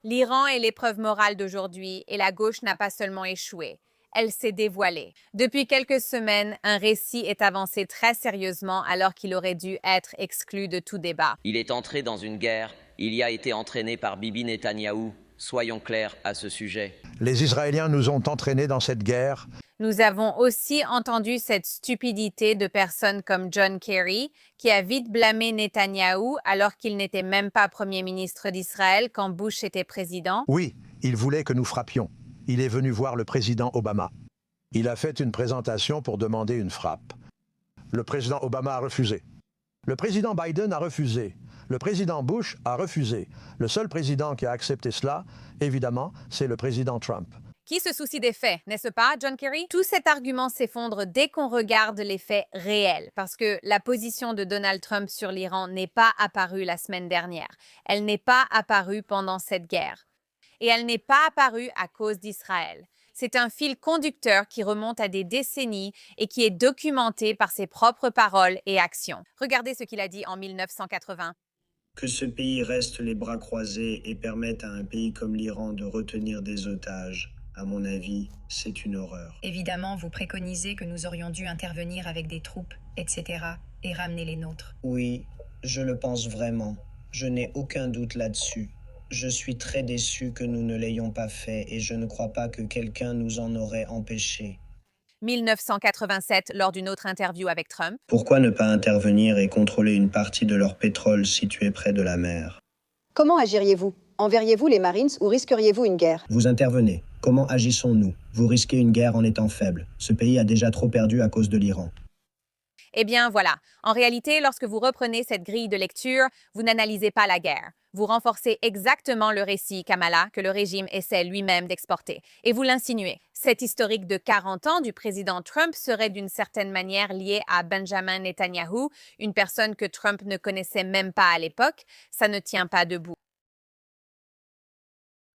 L'Iran est l'épreuve morale d'aujourd'hui et la gauche n'a pas seulement échoué, elle s'est dévoilée. Depuis quelques semaines, un récit est avancé très sérieusement alors qu'il aurait dû être exclu de tout débat. Il est entré dans une guerre, il y a été entraîné par Bibi Netanyahou. Soyons clairs à ce sujet. Les Israéliens nous ont entraînés dans cette guerre. Nous avons aussi entendu cette stupidité de personnes comme John Kerry, qui a vite blâmé Netanyahou alors qu'il n'était même pas Premier ministre d'Israël quand Bush était président. Oui, il voulait que nous frappions. Il est venu voir le président Obama. Il a fait une présentation pour demander une frappe. Le président Obama a refusé. Le président Biden a refusé. Le président Bush a refusé. Le seul président qui a accepté cela, évidemment, c'est le président Trump. Qui se soucie des faits, n'est-ce pas, John Kerry? Tout cet argument s'effondre dès qu'on regarde les faits réels, parce que la position de Donald Trump sur l'Iran n'est pas apparue la semaine dernière. Elle n'est pas apparue pendant cette guerre. Et elle n'est pas apparue à cause d'Israël. C'est un fil conducteur qui remonte à des décennies et qui est documenté par ses propres paroles et actions. Regardez ce qu'il a dit en 1980. Que ce pays reste les bras croisés et permette à un pays comme l'Iran de retenir des otages, à mon avis, c'est une horreur. Évidemment, vous préconisez que nous aurions dû intervenir avec des troupes, etc., et ramener les nôtres. Oui, je le pense vraiment. Je n'ai aucun doute là-dessus. Je suis très déçu que nous ne l'ayons pas fait et je ne crois pas que quelqu'un nous en aurait empêché. 1987, lors d'une autre interview avec Trump. Pourquoi ne pas intervenir et contrôler une partie de leur pétrole situé près de la mer? Comment agiriez-vous? Enverriez-vous les Marines ou risqueriez-vous une guerre? Vous intervenez. Comment agissons-nous? Vous risquez une guerre en étant faible. Ce pays a déjà trop perdu à cause de l'Iran. Eh bien, voilà. En réalité, lorsque vous reprenez cette grille de lecture, vous n'analysez pas la guerre. Vous renforcez exactement le récit, Kamala, que le régime essaie lui-même d'exporter. Et vous l'insinuez. Cet historique de 40 ans du président Trump serait d'une certaine manière lié à Benjamin Netanyahou, une personne que Trump ne connaissait même pas à l'époque. Ça ne tient pas debout.